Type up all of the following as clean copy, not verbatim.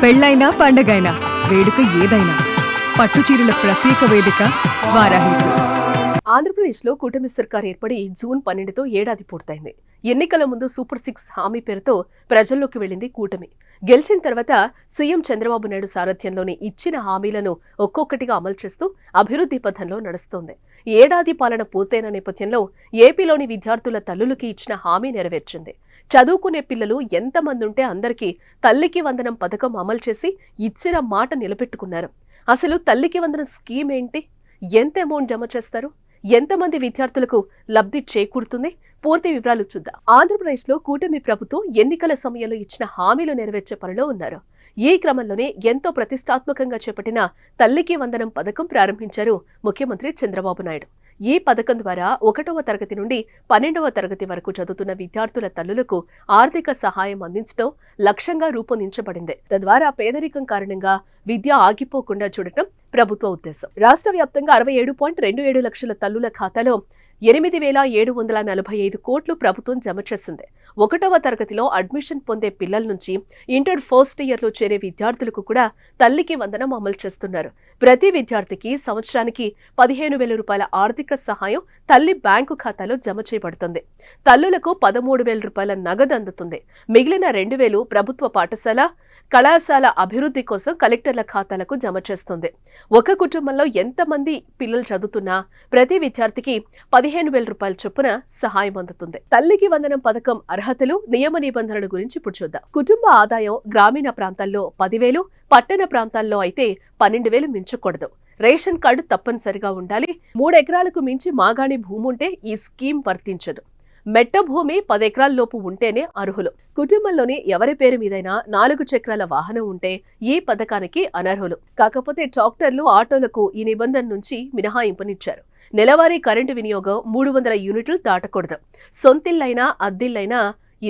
పెళ్ళైనా పండగైనా వేడుక ఏదైనా పట్టుచీరల ప్రత్యేక వేదిక వారాహి సిల్క్స్. ఆంధ్రప్రదేశ్లో కూటమి సర్కార్ ఏర్పడి జూన్ 12తో ఏడాది పూర్తయింది. ఎన్నికల ముందు సూపర్ 6 హామీ పేరుతో ప్రజల్లోకి వెళ్లింది కూటమి. గెలిచిన తర్వాత సీఎం చంద్రబాబు నాయుడు సారథ్యంలోని ఇచ్చిన హామీలను ఒక్కొక్కటిగా అమలు చేస్తూ అభివృద్ధి పథంలో నడుస్తోంది. ఏడాది పాలన పూర్తయిన నేపథ్యంలో ఏపీలోని విద్యార్థుల తల్లులకి ఇచ్చిన హామీ నెరవేర్చింది. చదువుకునే పిల్లలు ఎంతమంది ఉంటే అందరికీ తల్లికి వందనం పథకం అమలు చేసి ఇచ్చిన మాట నిలబెట్టుకున్నారు. అసలు తల్లికి వందనం స్కీమ్ ఏంటి? ఎంత అమౌంట్ జమ చేస్తారు? ఎంతమంది విద్యార్థులకు లబ్ధి చేకూరుతుంది? పూర్తి వివరాలు చూద్దాం. ఆంధ్రప్రదేశ్లో కూటమి ప్రభుత్వం ఎన్నికల సమయంలో ఇచ్చిన హామీలు నెరవేర్చే పనిలో ఉన్నారు. ఈ క్రమంలోనే ఎంతో ప్రతిష్టాత్మకంగా చేపట్టిన తల్లికి వందనం పథకం ప్రారంభించారు ముఖ్యమంత్రి చంద్రబాబు నాయుడు. ఈ పథకం ద్వారా 1వ తరగతి నుండి 12వ తరగతి వరకు చదువుతున్న విద్యార్థుల తల్లులకు ఆర్థిక సహాయం అందించడం లక్ష్యంగా రూపొందించబడింది. తద్వారా పేదరికం కారణంగా విద్య ఆగిపోకుండా చూడటం ప్రభుత్వ ఉద్దేశం. రాష్ట్ర వ్యాప్తంగా 67.27 లక్షల తల్లుల ఖాతాలో 8,745 కోట్లు ప్రభుత్వం జమ చేసింది. 1వ తరగతిలో అడ్మిషన్ పొందే పిల్లల నుంచి ఇంటర్ ఫస్ట్ ఇయర్లో చేరే విద్యార్థులకు కూడా తల్లికి వందనం అమలు చేస్తున్నారు. ప్రతి విద్యార్థికి సంవత్సరానికి 15,000 రూపాయల ఆర్థిక సహాయం తల్లి బ్యాంకు ఖాతాలో జమ చేయబడుతుంది. తల్లులకు 13,000 రూపాయల నగదు అందుతుంది. మిగిలిన 2,000 ప్రభుత్వ పాఠశాల, కళాశాల అభివృద్ధి కోసం కలెక్టర్ల ఖాతాలకు జమ చేస్తుంది. ఒక కుటుంబంలో ఎంతమంది పిల్లలు చదువుతున్నా ప్రతి విద్యార్థికి 15,000 రూపాయల చొప్పున సహాయం అందుతుంది. తల్లికి వందనం పథకం అర్హతలు, నియమ నిబంధనల గురించి ఇప్పుడు చూద్దాం. కుటుంబ ఆదాయం గ్రామీణ ప్రాంతాల్లో 10,000, పట్టణ ప్రాంతాల్లో అయితే 12,000 మించకూడదు. రేషన్ కార్డు తప్పనిసరిగా ఉండాలి. 3 ఎకరాలకు మించి మాగాణి భూమి ఉంటే ఈ స్కీమ్ వర్తించదు. మెట్ట భూమి 10 ఎకరాల లోపు ఉంటేనే అర్హులు. కుటుంబంలోని ఎవరి పేరు మీదైనా 4 చక్రాల వాహనం ఉంటే ఈ పథకానికి అనర్హులు. కాకపోతే ట్రాక్టర్లు, ఆటోలకు ఈ నిబంధన నుంచి మినహాయింపునిచ్చారు. నెలవారీ కరెంటు వినియోగం 300 యూనిట్లు దాటకూడదు. సొంతిల్లైనా అద్దిల్లైనా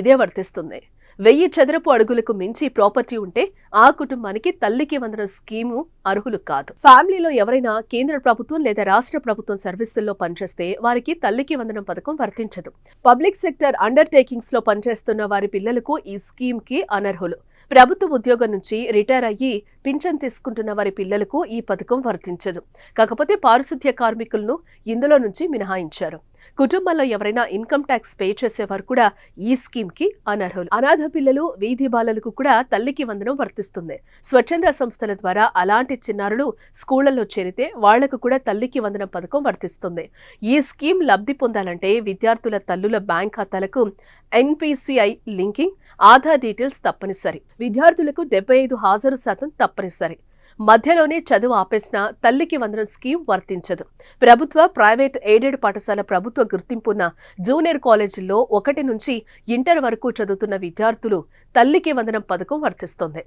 ఇదే వర్తిస్తుంది. 1000 చదరపు అడుగులకు మించి ప్రాపర్టీ ఉంటే ఆ కుటుంబానికి తల్లికి వందనం స్కీము అర్హులు కాదు. ఫ్యామిలీలో ఎవరైనా కేంద్ర ప్రభుత్వం లేదా రాష్ట్ర ప్రభుత్వం సర్వీసుల్లో పనిచేస్తే వారికి తల్లికి వందనం పథకం వర్తించదు. పబ్లిక్ సెక్టర్ అండర్టేకింగ్స్ లో పనిచేస్తున్న వారి పిల్లలకు ఈ స్కీమ్ కి అనర్హులు. ప్రభుత్వ ఉద్యోగం నుంచి రిటైర్ అయ్యి పింఛన్ తీసుకుంటున్న వారి పిల్లలకు ఈ పథకం వర్తించదు. కాకపోతే పారిశుద్ధ్య కార్మికులను ఇందులో నుంచి మినహాయించారు. కుటుంబంలో ఎవరైనా ఇన్కమ్ ట్యాక్స్ పే చేసేవారు కూడా ఈ స్కీమ్ కి అనర్హులు. అనాథ పిల్లలు, వీధి బాలలకు కూడా తల్లికి వందనం వర్తిస్తుంది. స్వచ్ఛంద సంస్థల ద్వారా అలాంటి చిన్నారులు స్కూళ్లలో చేరితే వాళ్లకు కూడా తల్లికి వందనం పథకం వర్తిస్తుంది. ఈ స్కీమ్ లబ్ధి పొందాలంటే విద్యార్థుల తల్లుల బ్యాంక్ ఖాతాలకు NPCI లింకింగ్, ఆధార్ డీటెయిల్స్ తప్పనిసరి. విద్యార్థులకు 75 హాజరు శాతం తప్పనిసరి. మధ్యలోనే చదువు ఆపేసిన తల్లికి వందనం స్కీమ్ వర్తించదు. ప్రభుత్వ, ప్రైవేట్, ఎయిడెడ్ పాఠశాల, ప్రభుత్వ గుర్తింపున్న జూనియర్ కాలేజీల్లో 1 నుంచి ఇంటర్ వరకు చదువుతున్న విద్యార్థులు తల్లికి వందనం పథకం వర్తిస్తోంది.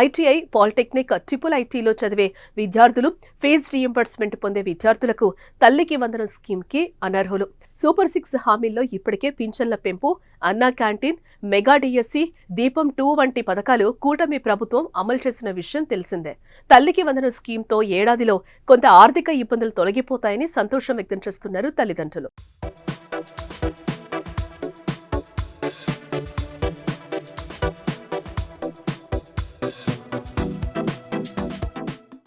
ITI, పాలిటెక్నిక్, IIITలో చదివే విద్యార్థులు, ఫీజు రీయింబర్స్మెంట్ పొందే విద్యార్థులకు తల్లికి వందనం స్కీమ్ కి అనర్హులు. సూపర్ 6 హామీల్లో ఇప్పటికే పింఛన్ల పెంపు, అన్నా క్యాంటీన్, మెగా DSC, దీపం 2 వంటి పథకాలు కూటమి ప్రభుత్వం అమలు చేసిన విషయం తెలిసిందే. తల్లికి వందనం స్కీమ్తో ఏడాదిలో కొంత ఆర్థిక ఇబ్బందులు తొలగిపోతాయని సంతోషం వ్యక్తం చేస్తున్నారు తల్లిదండ్రులు.